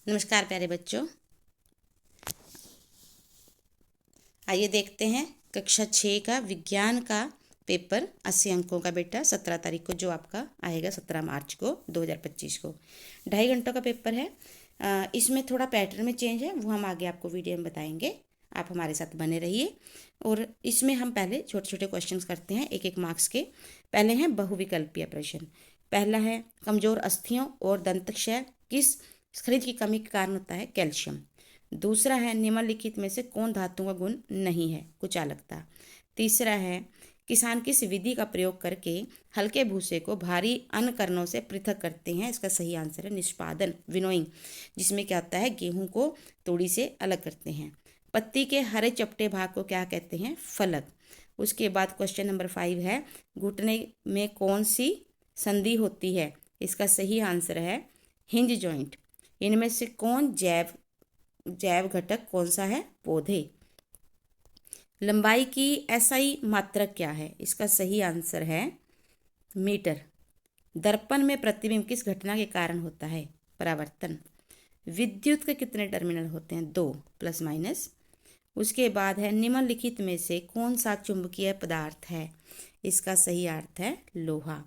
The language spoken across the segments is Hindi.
नमस्कार प्यारे बच्चों, आइए देखते हैं कक्षा 6 का विज्ञान का पेपर 80 अंकों का बेटा 17 तारीख को जो आपका आएगा 17 मार्च को 2025 को 2.5 घंटों का पेपर है। इसमें थोड़ा पैटर्न में चेंज है, वो हम आगे आपको वीडियो में बताएंगे। आप हमारे साथ बने रहिए। और इसमें हम पहले छोटे छोटे क्वेश्चंस करते हैं, एक एक मार्क्स के। पहले हैं बहुविकल्पीय प्रश्न। पहला है कमजोर अस्थियों और दंतक्षय किस खनिज की कमी के कारण होता है? कैल्शियम। दूसरा है निम्नलिखित में से कौन धातुओं का गुण नहीं है? कुचालकता। तीसरा है किसान किस विधि का प्रयोग करके हल्के भूसे को भारी अन्नकणों से पृथक करते हैं? इसका सही आंसर है निष्पादन, विनोइंग, जिसमें क्या होता है गेहूं को तोड़ी से अलग करते हैं। पत्ती के हरे चपटे भाग को क्या कहते हैं? फलक। उसके बाद क्वेश्चन नंबर 5 है घुटने में कौन सी संधि होती है? इसका सही आंसर है हिंज जॉइंट। इनमें से कौन जैव घटक कौन सा है? पौधे। लंबाई की एसआई मात्रक क्या है? इसका सही आंसर है मीटर। दर्पण में प्रतिबिंब किस घटना के कारण होता है? परावर्तन। विद्युत के कितने टर्मिनल होते हैं? 2 प्लस माइनस। उसके बाद है निम्नलिखित में से कौन सा चुंबकीय पदार्थ है? इसका सही अर्थ है लोहा।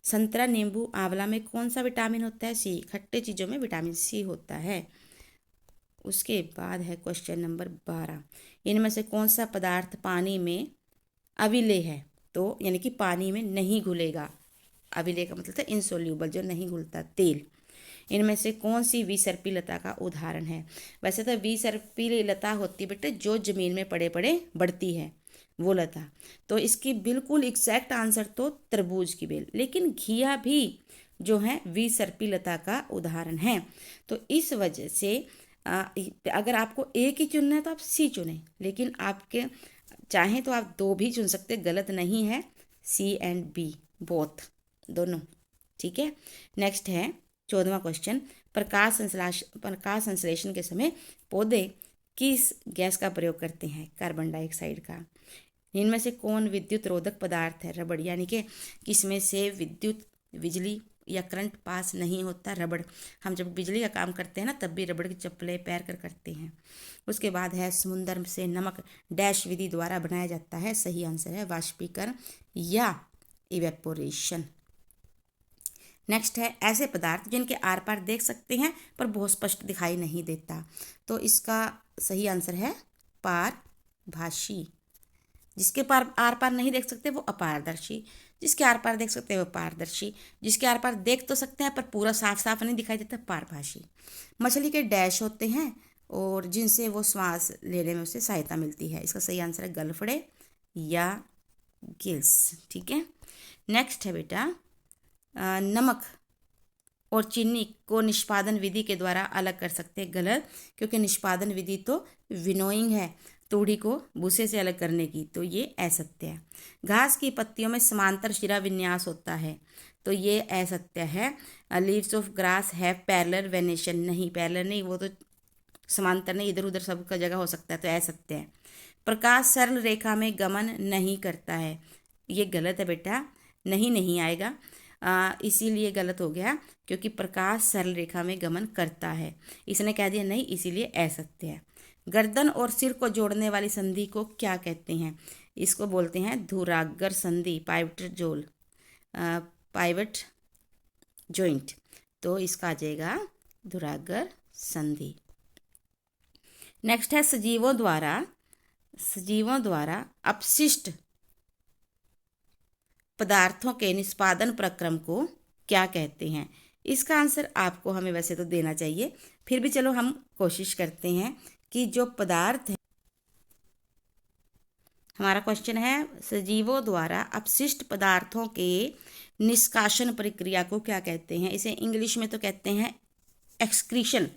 संतरा, नींबू, आंवला में कौन सा विटामिन होता है? सी। खट्टे चीजों में विटामिन सी होता है। उसके बाद है क्वेश्चन नंबर 12, इनमें से कौन सा पदार्थ पानी में अविलेय है? तो यानी कि पानी में नहीं घुलेगा। अविलेय का मतलब था इनसोल्यूबल, जो नहीं घुलता, तेल। इनमें से कौन सी विसर्पी लता का उदाहरण है? वैसे तो विसर्पी लता होती बेटे जो जमीन में पड़े पड़े बढ़ती है, वो लता। तो इसकी बिल्कुल एग्जैक्ट आंसर तो तरबूज की बेल, लेकिन घिया भी जो है विसर्पी लता का उदाहरण है। तो इस वजह से अगर आपको एक ही चुनना है तो आप सी चुनें, लेकिन आपके चाहें तो आप 2 भी चुन सकते, गलत नहीं है। सी एंड बी बोथ, दोनों। ठीक है। नेक्स्ट है 14वां क्वेश्चन, प्रकाश संश्लेषण के समय पौधे किस गैस का प्रयोग करते हैं? कार्बन डाइऑक्साइड का। इनमें से कौन विद्युत रोधक पदार्थ है? रबड़। यानी कि किसमें से विद्युत, बिजली या करंट पास नहीं होता? रबड़। हम जब बिजली का काम करते हैं ना, तब भी रबड़ की चप्पलें पैर कर करते हैं। उसके बाद है समुद्र से नमक डैश विधि द्वारा बनाया जाता है? सही आंसर है वाष्पीकरण या इवेपोरेशन। नेक्स्ट है ऐसे पदार्थ जिनके आर पार देख सकते हैं पर बहुत स्पष्ट दिखाई नहीं देता। तो इसका सही आंसर है पारभाषी। जिसके आर पार नहीं देख सकते वो अपारदर्शी, जिसके आर पार देख सकते हैं वो पारदर्शी, जिसके आर पार देख तो सकते हैं पर पूरा साफ साफ नहीं दिखाई देता, पारभाषी। मछली के डैश होते हैं और जिनसे वो श्वास लेने में उसे सहायता मिलती है? इसका सही आंसर है गलफड़े या गिल्स। ठीक है। नेक्स्ट है बेटा नमक और चीनी को निष्पादन विधि के द्वारा अलग कर सकते हैं? गलत, क्योंकि निष्पादन विधि तो विनोइंग है, तूड़ी को भूसे से अलग करने की, तो ये असत्य है। घास की पत्तियों में समांतर शिरा विन्यास होता है? तो ये असत्य है। Leaves of grass have parallel venation. नहीं, पैरेलल नहीं, वो तो समांतर नहीं, इधर उधर सब का जगह हो सकता है, तो असत्य है। प्रकाश सरल रेखा में गमन नहीं करता है? ये गलत है बेटा, नहीं आएगा। इसीलिए गलत हो गया, क्योंकि प्रकाश सरल रेखा में गमन करता है। इसने कह दिया नहीं, इसीलिए असत्य है। गर्दन और सिर को जोड़ने वाली संधि को क्या कहते हैं? इसको बोलते हैं धुराग्र संधि, पाइवट जॉइंट। तो इसका आ जाएगा धुराग्र संधि। नेक्स्ट है सजीवों द्वारा अपशिष्ट पदार्थों के निष्पादन प्रक्रम को क्या कहते हैं? इसका आंसर आपको हमें वैसे तो देना चाहिए, फिर भी चलो हम कोशिश करते हैं कि जो पदार्थ है, हमारा क्वेश्चन है सजीवों द्वारा अपशिष्ट पदार्थों के निष्कासन प्रक्रिया को क्या कहते हैं? इसे इंग्लिश में तो कहते हैं एक्सक्रीशन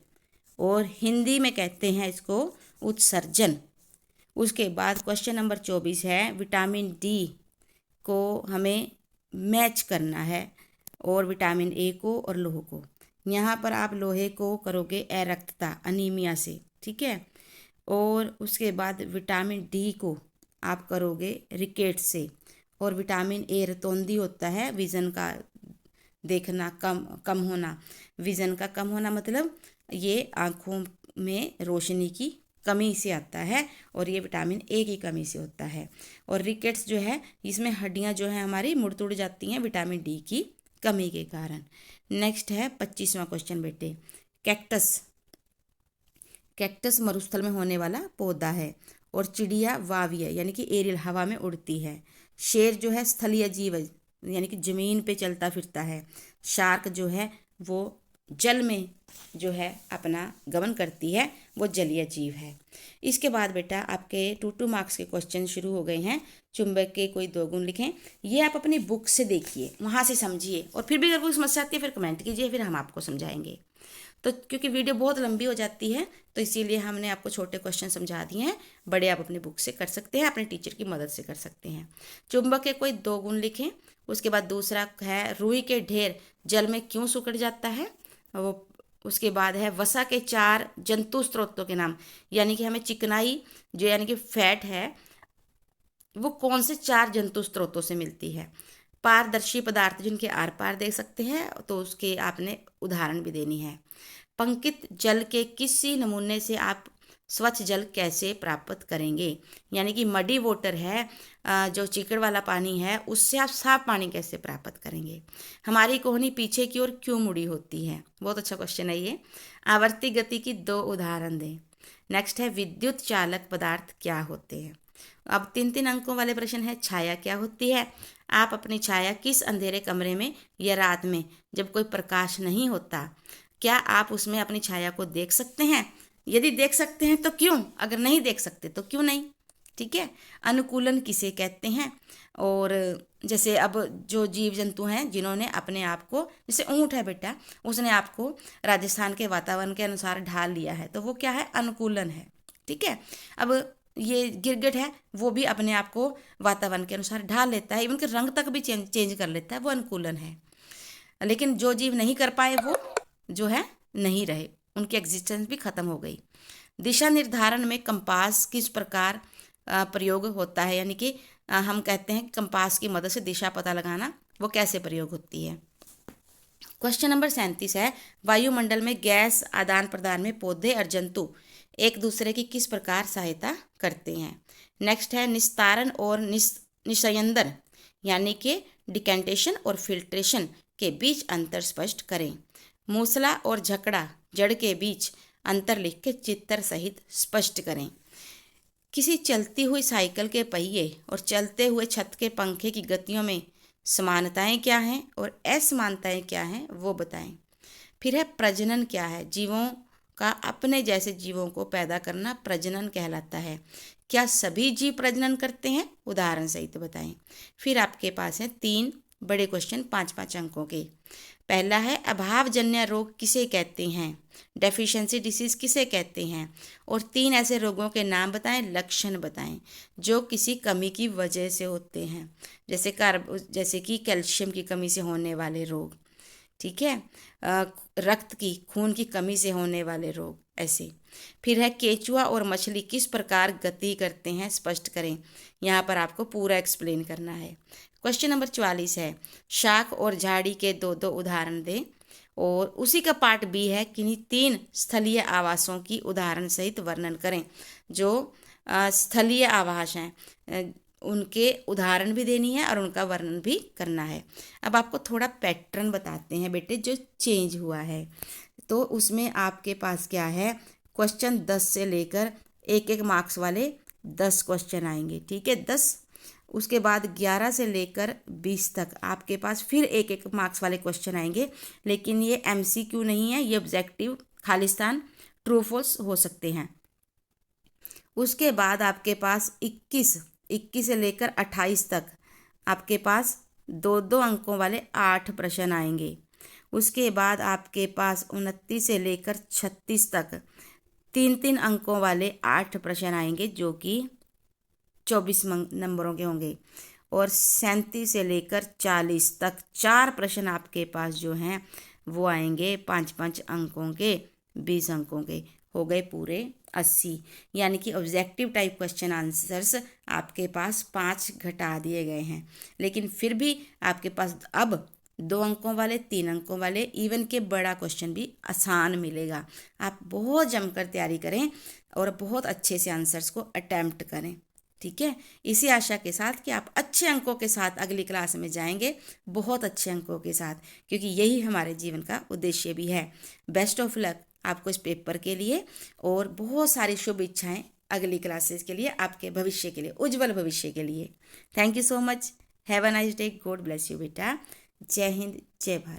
और हिंदी में कहते हैं इसको उत्सर्जन। उसके बाद क्वेश्चन नंबर 24 है विटामिन डी को हमें मैच करना है और विटामिन ए को और लोहे को। यहाँ पर आप लोहे को करोगे अरक्तता, अनीमिया से, ठीक है। और उसके बाद विटामिन डी को आप करोगे रिकेट से, और विटामिन ए रतौंधी होता है, विज़न का देखना कम होना। विज़न का कम होना मतलब ये आँखों में रोशनी की कमी से आता है और ये विटामिन ए की कमी से होता है। और रिकेट्स जो है इसमें हड्डियाँ जो है हमारी मुड़ तुड़ जाती हैं विटामिन डी की कमी के कारण। नेक्स्ट है 25वां क्वेश्चन बेटे। कैक्टस, कैक्टस मरुस्थल में होने वाला पौधा है। और चिड़िया वावीय यानी कि एरियल हवा में उड़ती है। शेर जो है स्थलीय जीव यानी कि जमीन पे चलता फिरता है। शार्क जो है वो जल में जो है अपना गमन करती है, वो जलीय जीव है। इसके बाद बेटा आपके 2 मार्क्स के क्वेश्चन शुरू हो गए हैं। चुंबक के कोई 2 गुण लिखें। ये आप अपनी बुक से देखिए, वहाँ से समझिए, और फिर भी अगर कोई समस्या आती है फिर कमेंट कीजिए, फिर हम आपको समझाएंगे। तो क्योंकि वीडियो बहुत लंबी हो जाती है तो इसीलिए हमने आपको छोटे क्वेश्चन समझा दिए हैं, बड़े आप अपनी बुक से कर सकते हैं, अपने टीचर की मदद से कर सकते हैं। चुंबक के कोई 2 गुण लिखें। उसके बाद दूसरा है रुई के ढेर जल में क्यों सिकुड़ जाता है, वो। उसके बाद है वसा के 4 जंतु स्रोतों के नाम, यानी कि हमें चिकनाई जो यानी कि फैट है वो कौन से 4 जंतु स्रोतों से मिलती है। पारदर्शी पदार्थ जिनके आर पार देख सकते हैं तो उसके आपने उदाहरण भी देनी है। पंकित जल के किसी नमूने से आप स्वच्छ जल कैसे प्राप्त करेंगे, यानी कि मडी वाटर है, जो चिकड़ वाला पानी है, उससे आप साफ पानी कैसे प्राप्त करेंगे। हमारी कोहनी पीछे की ओर क्यों मुड़ी होती है, बहुत अच्छा क्वेश्चन है ये। आवर्ती गति की 2 उदाहरण दें। नेक्स्ट है विद्युत चालक पदार्थ क्या होते हैं। अब 3 अंकों वाले प्रश्न है छाया क्या होती है। आप अपनी छाया किस अंधेरे कमरे में या रात में जब कोई प्रकाश नहीं होता, क्या आप उसमें अपनी छाया को देख सकते हैं। यदि देख सकते हैं तो क्यों, अगर नहीं देख सकते तो क्यों नहीं। ठीक है। अनुकूलन किसे कहते हैं। और जैसे अब जो जीव जंतु हैं जिन्होंने अपने आप को, जैसे ऊँट है बेटा, उसने आपको राजस्थान के वातावरण के अनुसार ढाल लिया है, तो वो क्या है, अनुकूलन है। ठीक है। अब ये गिरगिट है, वो भी अपने आप को वातावरण के अनुसार ढाल लेता है, इवन के रंग तक भी चेंज कर लेता है, वो अनुकूलन है। लेकिन जो जीव नहीं कर पाए वो जो है नहीं रहे, उनकी एग्जिस्टेंस भी खत्म हो गई। दिशा निर्धारण में कंपास किस प्रकार प्रयोग होता है, यानी कि हम कहते हैं कंपास की मदद से दिशा पता लगाना, वो कैसे प्रयोग होती है। क्वेश्चन नंबर 37 है वायुमंडल में गैस आदान प्रदान में पौधे और जंतु एक दूसरे की किस प्रकार सहायता करते हैं। नेक्स्ट है निस्तारण और निस्यंदन यानी कि डिकेंटेशन और फिल्ट्रेशन के बीच अंतर स्पष्ट करें। मूसला और झकड़ा जड़ के बीच अंतर लिख के चित्र सहित स्पष्ट करें। किसी चलती हुई साइकिल के पहिए और चलते हुए छत के पंखे की गतियों में समानताएं क्या हैं और असमानताएं क्या हैं वो बताएं। फिर है प्रजनन क्या है। जीवों का अपने जैसे जीवों को पैदा करना प्रजनन कहलाता है। क्या सभी जीव प्रजनन करते हैं, उदाहरण सहित बताएं। फिर आपके पास है 3 बड़े क्वेश्चन 5-5 अंकों के। पहला है अभावजन्य रोग किसे कहते हैं, डेफिशिएंसी डिसीज किसे कहते हैं, और 3 ऐसे रोगों के नाम बताएं, लक्षण बताएं जो किसी कमी की वजह से होते हैं, जैसे कि कैल्शियम की कमी से होने वाले रोग। ठीक है। रक्त की खून की कमी से होने वाले रोग ऐसे। फिर है केचुआ और मछली किस प्रकार गति करते हैं, स्पष्ट करें। यहाँ पर आपको पूरा एक्सप्लेन करना है। क्वेश्चन नंबर 44 है शाख और झाड़ी के 2 उदाहरण दें। और उसी का पार्ट बी है किन्हीं 3 स्थलीय आवासों की उदाहरण सहित वर्णन करें। जो स्थलीय आवास हैं उनके उदाहरण भी देनी है और उनका वर्णन भी करना है। अब आपको थोड़ा पैटर्न बताते हैं बेटे जो चेंज हुआ है। तो उसमें आपके पास क्या है, क्वेश्चन 10 से लेकर 1-1 मार्क्स वाले 10 क्वेश्चन आएंगे। ठीक है, 10। उसके बाद 11 से लेकर 20 तक आपके पास फिर 1-1 मार्क्स वाले क्वेश्चन आएंगे, लेकिन ये MCQ नहीं है, ये ऑब्जेक्टिव खालिस्तान ट्रू फॉल्स हो सकते हैं। उसके बाद आपके पास 21 से लेकर 28 तक आपके पास 2-2 अंकों वाले 8 प्रश्न आएंगे। उसके बाद आपके पास 29 से लेकर 36 तक 3-3 अंकों वाले 8 प्रश्न आएंगे जो कि 24 नंबरों के होंगे। और 37 से लेकर 40 तक 4 प्रश्न आपके पास जो हैं वो आएंगे 5-5 अंकों के, 20 अंकों के, हो गए पूरे 80। यानी कि ऑब्जेक्टिव टाइप क्वेश्चन आंसर्स आपके पास 5 घटा दिए गए हैं। लेकिन फिर भी आपके पास अब 2 अंकों वाले, 3 अंकों वाले, इवन के बड़ा क्वेश्चन भी आसान मिलेगा। आप बहुत जमकर तैयारी करें और बहुत अच्छे से आंसर्स को अटेम्प्ट करें। ठीक है, इसी आशा के साथ कि आप अच्छे अंकों के साथ अगली क्लास में जाएंगे, बहुत अच्छे अंकों के साथ, क्योंकि यही हमारे जीवन का उद्देश्य भी है। बेस्ट ऑफ लक आपको इस पेपर के लिए, और बहुत सारी शुभ इच्छाएं अगली क्लासेस के लिए, आपके भविष्य के लिए, उज्जवल भविष्य के लिए। Thank you so much. Have a nice day. God bless you बेटा। जय हिंद, जय भारत।